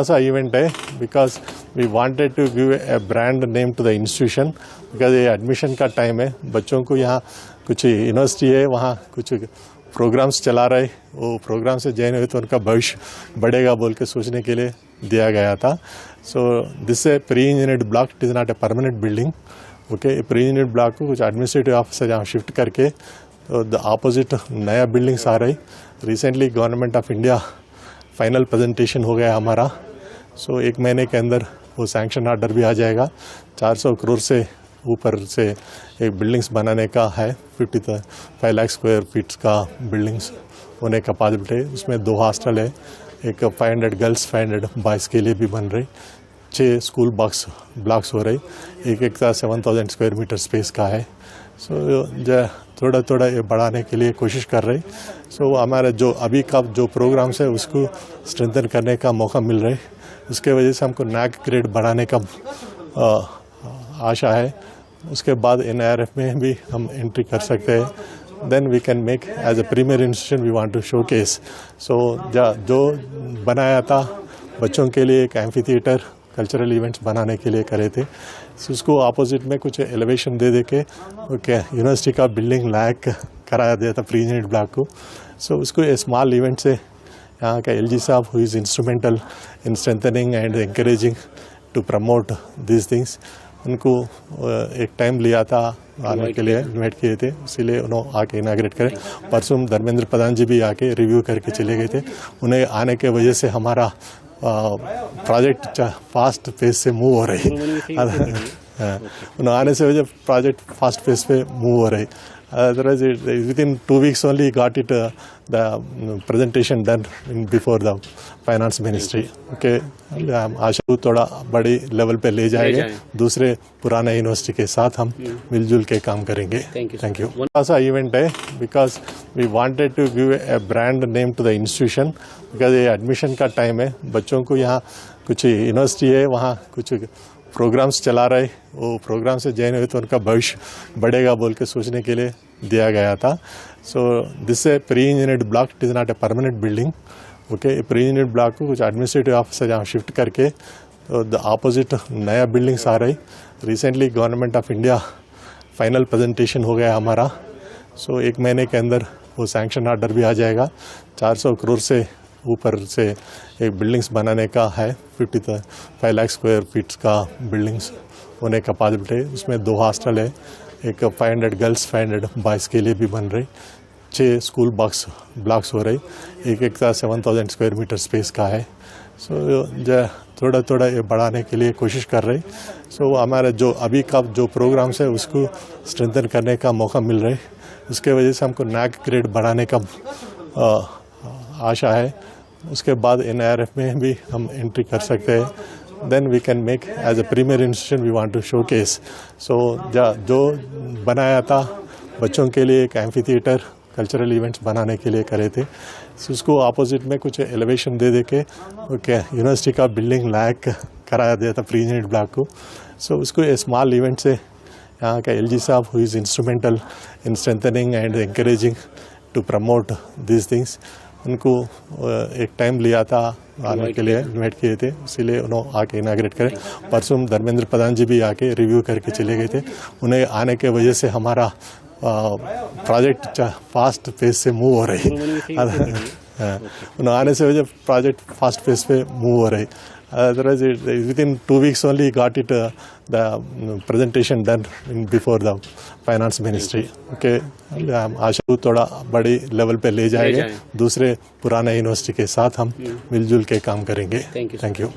सा इवेंट है because we wanted to give a brand name to the institution because ये admission का time है। बच्चों को यहाँ कुछ यूनिवर्सिटी है, वहाँ कुछ प्रोग्राम्स चला रहे, वो प्रोग्राम से जॉइन हुए तो उनका भविष्य बढ़ेगा बोल के सोचने के लिए दिया गया था। So this A pre engineered block, it is not a permanent building. Okay, pre engineered block को कुछ एडमिनिस्ट्रेटिव ऑफिसर यहाँ शिफ्ट करके तो द अपोजिट नया बिल्डिंग्स आ रही। Recently government of India final presentation हो गया हमारा। सो एक महीने के अंदर वो सैंक्शन ऑर्डर भी आ जाएगा। 400 करोड़ से ऊपर से एक बिल्डिंग्स बनाने का है। 55 लाख स्क्वायर फीट्स का बिल्डिंग्स होने का पॉसिबिलिटी है। उसमें 2 हॉस्टल है, एक 500 गर्ल्स 500 बॉयज़ के लिए भी बन रही। 6 स्कूल ब्लॉक्स हो रही, एक 7000 स्क्वायर मीटर स्पेस का है। सो थोड़ा थोड़ा ये बढ़ाने के लिए कोशिश कर रही। सो हमारे जो अभी का जो प्रोग्राम्स है उसको स्ट्रेंथन करने का मौका मिल रहा है। उसके वजह से हमको नैक ग्रेड बढ़ाने का आशा है। उसके बाद NIRF में भी हम एंट्री कर सकते हैं। Then we can make as a premier institution we want to showcase. So जो बनाया था बच्चों के लिए एक एम्फी थिएटर कल्चरल इवेंट्स बनाने के लिए करे थे। So, उसको अपोजिट में कुछ एलिवेशन दे के यूनिवर्सिटी का बिल्डिंग लायक कराया दिया था प्री इंजीनियर्ड ब्लॉक को। सो उसको ए स्मॉल इवेंट से यहाँ का LG साहब who is instrumental in strengthening and encouraging to promote this things, उनको एक टाइम लिया था आने के लिए, इन्वाइट किए थे, इसीलिए उन्होंने आके इनाग्रेट करें। परसों धर्मेंद्र प्रधान जी भी आके रिव्यू करके चले गए थे। उन्हें आने के वजह से हमारा प्रोजेक्ट फास्ट फेज से मूव हो रही। उन्हें आने से वजह प्रोजेक्ट फास्ट फेज पे मूव हो रही। Otherwise, within 2 weeks only got it the presentation done before the finance ministry. Okay, आशा थोड़ा बड़ी लेवल पे ले जाएंगे। दूसरे पुराने यूनिवर्सिटी के साथ हम मिलजुल के काम करेंगे। Thank you. सा इवेंट है because we wanted to give a brand name to the institution because ये एडमिशन का टाइम है। बच्चों को यहाँ कुछ यूनिवर्सिटी है, वहाँ कुछ प्रोग्राम्स चला रहे, वो प्रोग्राम से जॉइन हुए तो उनका भविष्य बढ़ेगा बोल के सोचने के लिए दिया गया था। So this A pre engineered block, it is not a permanent building. Okay, pre engineered block को कुछ एडमिनिस्ट्रेटिव ऑफिसर यहाँ शिफ्ट करके तो द अपोजिट नया बिल्डिंग्स आ रही। Recently government of India final presentation हो गया हमारा। सो एक महीने के अंदर वो सैंक्शन ऑर्डर भी आ जाएगा। 400 करोड़ से ऊपर से एक बिल्डिंग्स बनाने का है। 55 लाख स्क्वायर फीट्स का बिल्डिंग्स होने का पॉसिबिलिटी है। उसमें 2 हॉस्टल है, एक 500 गर्ल्स 500 बॉयज़ के लिए भी बन रही। 6 स्कूल ब्लॉक्स हो रही, एक 7000 स्क्वायर मीटर स्पेस का है। सो थोड़ा थोड़ा ये बढ़ाने के लिए कोशिश कर रही। सो हमारे जो अभी का जो प्रोग्राम्स है उसको स्ट्रेंथन करने का मौका मिल रहा है। उसके वजह से हमको नैक ग्रेड बढ़ाने का आशा है। उसके बाद NIRF में भी हम एंट्री कर सकते हैं। Then we can make as a premier institution we want to showcase. So जो बनाया था बच्चों के लिए एक एम्फी थिएटर कल्चरल इवेंट्स बनाने के लिए करे थे। So, उसको अपोजिट में कुछ एलिवेशन दे के यूनिवर्सिटी का बिल्डिंग लायक कराया दिया था प्री इंजीनियर्ड ब्लॉक को। सो उसको ए स्मॉल इवेंट से यहाँ का LG साहब who is instrumental in strengthening and encouraging to promote this things, उनको एक टाइम लिया था आने के लिए, इन्वाइट किए थे, इसीलिए उन्होंने आके इनाग्रेट करें। परसों धर्मेंद्र प्रधान जी भी आके रिव्यू करके चले गए थे। उन्हें आने के वजह से हमारा प्रोजेक्ट फास्ट फेज से मूव हो रही। उन्हें आने से वजह प्रोजेक्ट फास्ट फेज पे मूव हो रही। Otherwise, within 2 weeks only got it the presentation done before the finance ministry. Okay, आशा थोड़ा बड़ी लेवल पे ले जाएंगे। दूसरे पुराने यूनिवर्सिटी के साथ हम मिलजुल के काम करेंगे। Thank you.